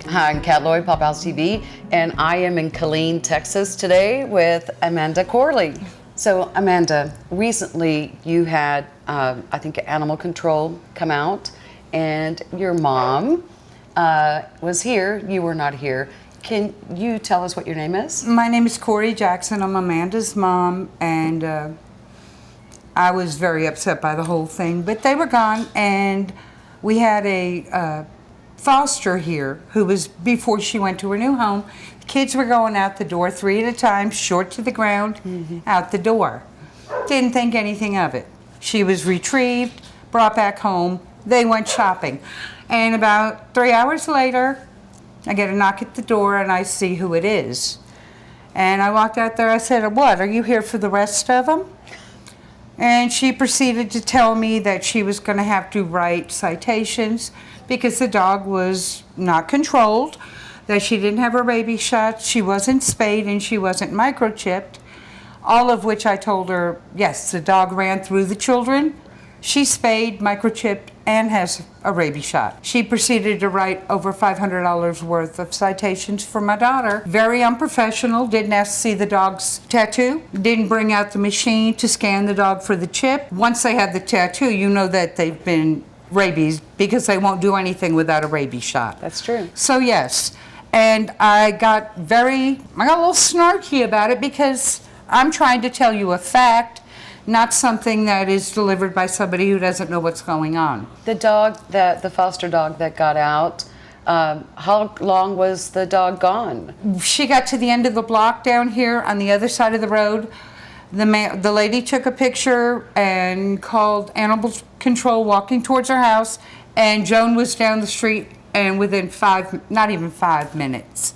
Hi, I'm Kat Lloyd, Paw Pals TV, and I am in Killeen, Texas today with Amanda Corley. So, Amanda, recently you had, I think, animal control come out, and your mom was here. You were not here. Can you tell us what your name is? My name is Cory Jackson. I'm Amanda's mom, and I was very upset by the whole thing. But they were gone, and we had a foster here who was, before she went to her new home, the kids were going out the door 3 at a time, short to the ground, out the door. Didn't think anything of it. She was retrieved, brought back home. They went shopping. And about 3 hours later, I get a knock at the door and I see who it is. And I walked out there, I said, "What, are you here for the rest of them?" And she proceeded to tell me that she was going to have to write citations because the dog was not controlled, that she didn't have her rabies shot, she wasn't spayed, and she wasn't microchipped. All of which I told her, yes, the dog ran through the children, she's spayed, microchipped, and has a rabies shot. She proceeded to write over $500 worth of citations for my daughter. Very unprofessional, didn't ask to see the dog's tattoo, didn't bring out the machine to scan the dog for the chip. Once they have the tattoo, you know that they've been rabies because they won't do anything without a rabies shot. That's true. So yes, and I got a little snarky about it because I'm trying to tell you a fact, not something that is delivered by somebody who doesn't know what's going on. The foster dog that got out, how long was the dog gone? She got to the end of the block down here on the other side of the road. The lady took a picture and called animal control walking towards her house, and Joan was down the street and within not even 5 minutes.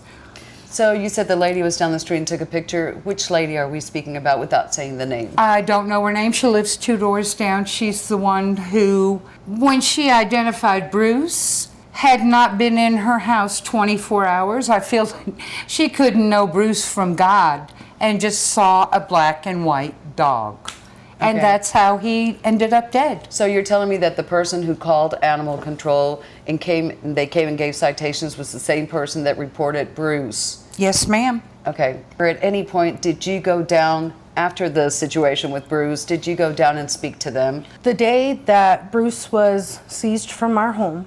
So you said the lady was down the street and took a picture. Which lady are we speaking about without saying the name? I don't know her name. She lives 2 doors down. She's the one who, when she identified Bruce, had not been in her house 24 hours. I feel like she couldn't know Bruce from God and just saw a black and white dog. And that's how he ended up dead. So you're telling me that the person who called animal control and came and gave citations was the same person that reported Bruce? Yes, ma'am. Okay. Or at any point, did you go down after the situation with Bruce? Did you go down and speak to them? The day that Bruce was seized from our home,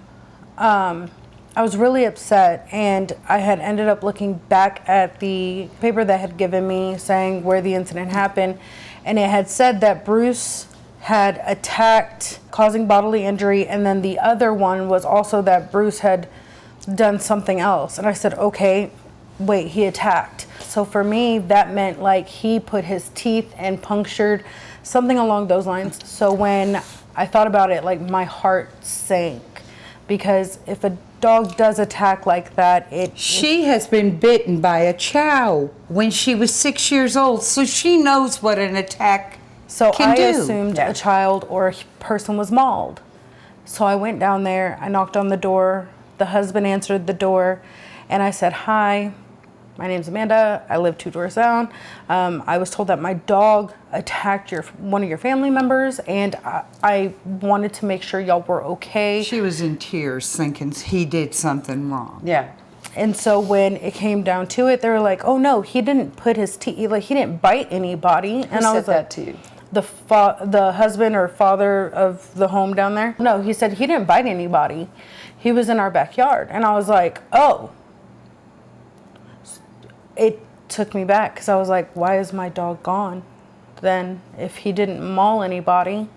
I was really upset, and I had ended up looking back at the paper that had given me saying where the incident happened, and it had said that Bruce had attacked, causing bodily injury, and then the other one was also that Bruce had done something else. And I said, okay, wait, he attacked. So for me, that meant like he put his teeth and punctured, something along those lines. So when I thought about it, like my heart sank, because if a dog does attack like that, She has been bitten by a chow when she was 6 years old, so she knows what an attack can do. Assumed a child or a person was mauled. So I went down there, I knocked on the door, the husband answered the door, and I said, "Hi, my name's Amanda, I live 2 doors down. I was told that my dog attacked one of your family members, and I wanted to make sure y'all were okay." She was in tears thinking he did something wrong. Yeah. And so when it came down to it, they were like, "Oh no, he didn't put his teeth, like he didn't bite anybody." Who said that to you? The husband or father of the home down there. No, he said he didn't bite anybody. He was in our backyard. And I was like, oh. It took me back because I was like, why is my dog gone then if he didn't maul anybody?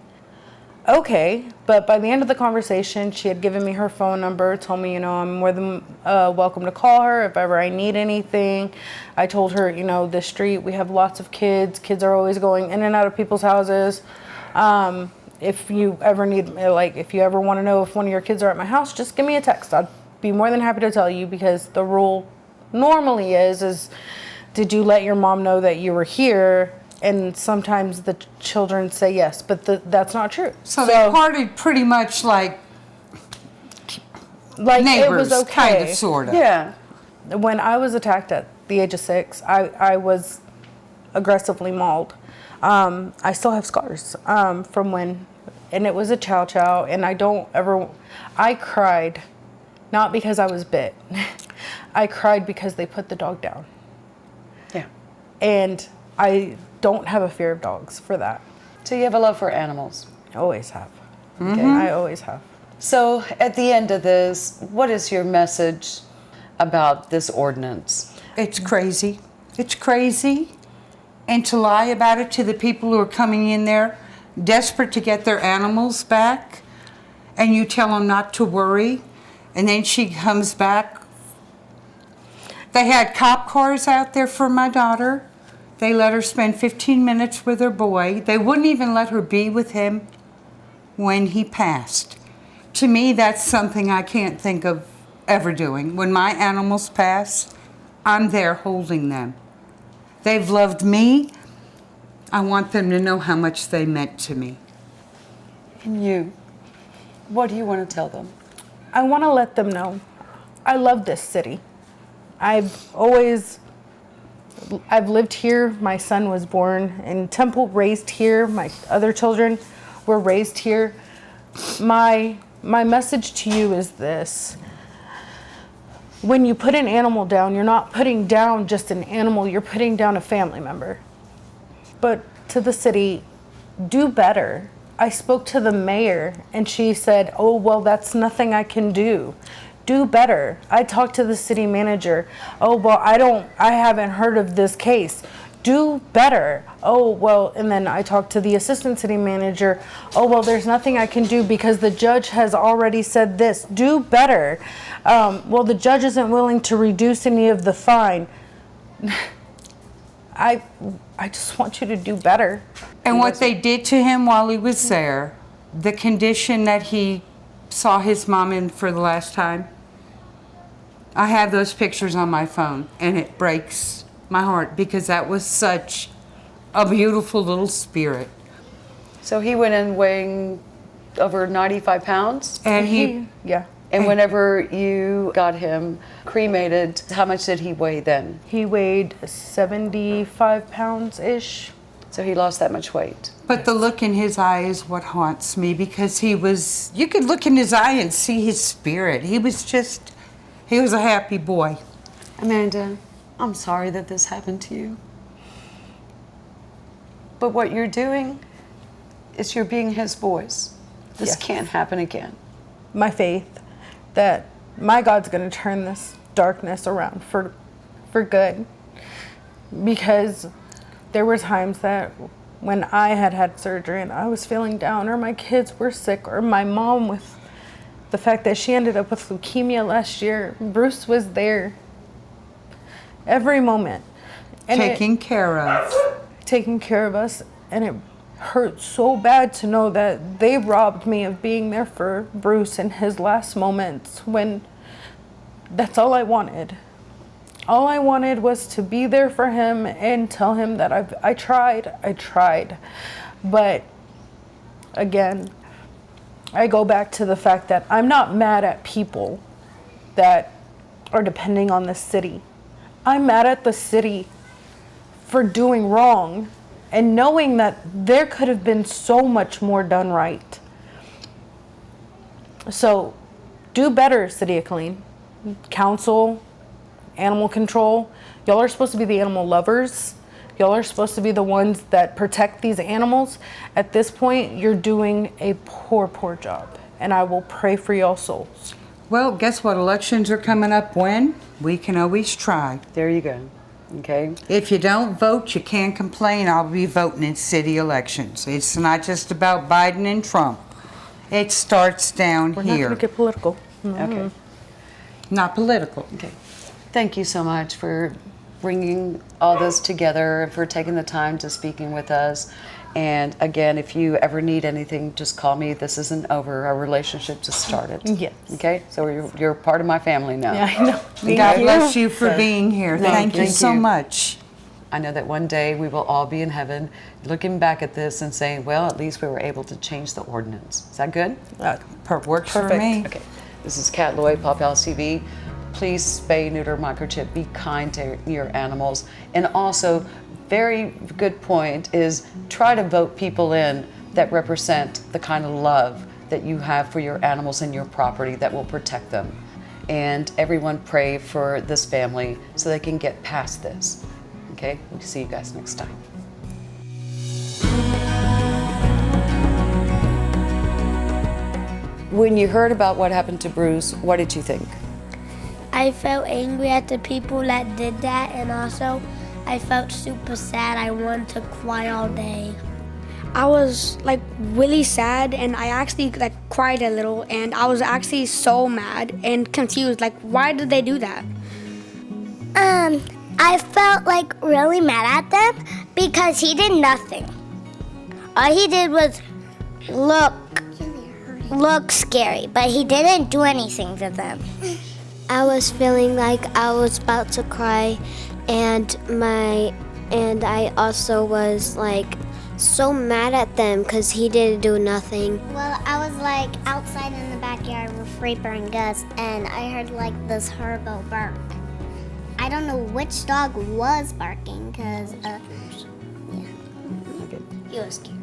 Okay, but by the end of the conversation, she had given me her phone number, told me, I'm more than welcome to call her if ever I need anything. I told her, the street, we have lots of kids. Kids are always going in and out of people's houses. If you ever if you ever want to know if one of your kids are at my house, just give me a text. I'd be more than happy to tell you, because the rule normally is did you let your mom know that you were here? And sometimes the children say yes, but that's not true. So they parted pretty much like neighbors, it was okay. kind of, sort of. Yeah. When I was attacked at the age of 6, I was aggressively mauled. I still have scars from when, and it was a chow chow, and I cried, not because I was bit. I cried because they put the dog down. Yeah. And I don't have a fear of dogs for that. So you have a love for animals. I always have. Okay. I always have. So at the end of this, what is your message about this ordinance? It's crazy. It's crazy. And to lie about it to the people who are coming in there desperate to get their animals back, and you tell them not to worry, and then she comes back. They had cop cars out there for my daughter. They let her spend 15 minutes with her boy. They wouldn't even let her be with him when he passed. To me, that's something I can't think of ever doing. When my animals pass, I'm there holding them. They've loved me. I want them to know how much they meant to me. And you, what do you want to tell them? I want to let them know I love this city. I've lived here. My son was born in Temple, raised here. My other children were raised here. My message to you is this. When you put an animal down, you're not putting down just an animal, you're putting down a family member. But to the city, do better. I spoke to the mayor and she said, oh, well, that's nothing I can do. Do better. I talked to the city manager. Oh, well, I haven't heard of this case. Do better. Oh, well, and then I talked to the assistant city manager. Oh, well, there's nothing I can do because the judge has already said this. Do better. Well, the judge isn't willing to reduce any of the fine. I just want you to do better. And what they did to him while he was there, the condition that he saw his mom in for the last time, I have those pictures on my phone, and it breaks my heart because that was such a beautiful little spirit. So he went in weighing over 95 pounds? And yeah. And whenever you got him cremated, how much did he weigh then? He weighed 75 pounds-ish. So he lost that much weight. But the look in his eye is what haunts me because you could look in his eye and see his spirit. He was a happy boy. Amanda, I'm sorry that this happened to you. But what you're doing is you're being his voice. This Yes. can't happen again. My faith that my God's going to turn this darkness around for good. Because there were times that when I had surgery and I was feeling down, or my kids were sick, or my mom with the fact that she ended up with leukemia last year, Bruce was there every moment. And Taking care of us, and it hurt so bad to know that they robbed me of being there for Bruce in his last moments when that's all I wanted. All I wanted was to be there for him and tell him that I tried. But again, I go back to the fact that I'm not mad at people that are depending on the city. I'm mad at the city for doing wrong and knowing that there could have been so much more done right. So do better, City of Killeen. Council, animal control. Y'all are supposed to be the animal lovers. Y'all are supposed to be the ones that protect these animals. At this point, you're doing a poor job. And I will pray for y'all souls. Well, guess what? Elections are coming up when? We can always try. There you go. Okay. If you don't vote, you can't complain. I'll be voting in city elections. It's not just about Biden and Trump. It starts down We're not here. going to get political. Okay. Not political. Okay. Thank you so much for bringing all this together and for taking the time to speaking with us. And again, if you ever need anything, just call me. This isn't over. Our relationship just started. Yes. Okay? So you're part of my family now. Yeah, I know. Thank God you. bless you for being here. Thank you thank so you. much. I know that one day we will all be in heaven looking back at this and saying, well, at least we were able to change the ordinance. Is that good? Works for Perfect. me. Okay. This is Kat Lloyd, Paw Pals TV. Please spay, neuter, microchip. Be kind to your animals. And also, very good point is try to vote people in that represent the kind of love that you have for your animals and your property that will protect them. and everyone pray for this family so they can get past this. Okay, we'll see you guys next time. When you heard about what happened to Bruce, what did you think? I felt angry at the people that did that, and also I felt super sad. I wanted to cry all day. I was like really sad, and I actually like cried a little, and I was actually so mad and confused. Like, why did they do that? I felt like really mad at them because he did nothing. All he did was look scary, but he didn't do anything to them. I was feeling like I was about to cry, and I also was like so mad at them because he didn't do nothing. Well, I was like outside in the backyard with Reaper and Gus, and I heard like this horrible bark. I don't know which dog was barking because, he was scared.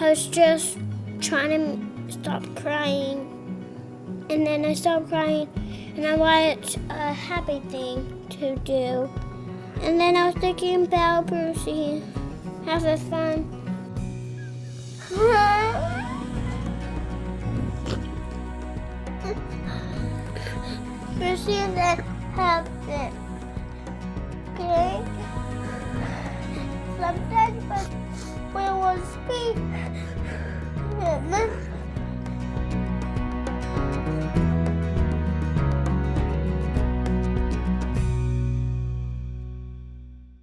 I was just trying to stop crying, and then I stopped crying, and I wanted a happy thing to do. And then I was thinking about Brucey having fun. Brucey didn't have it.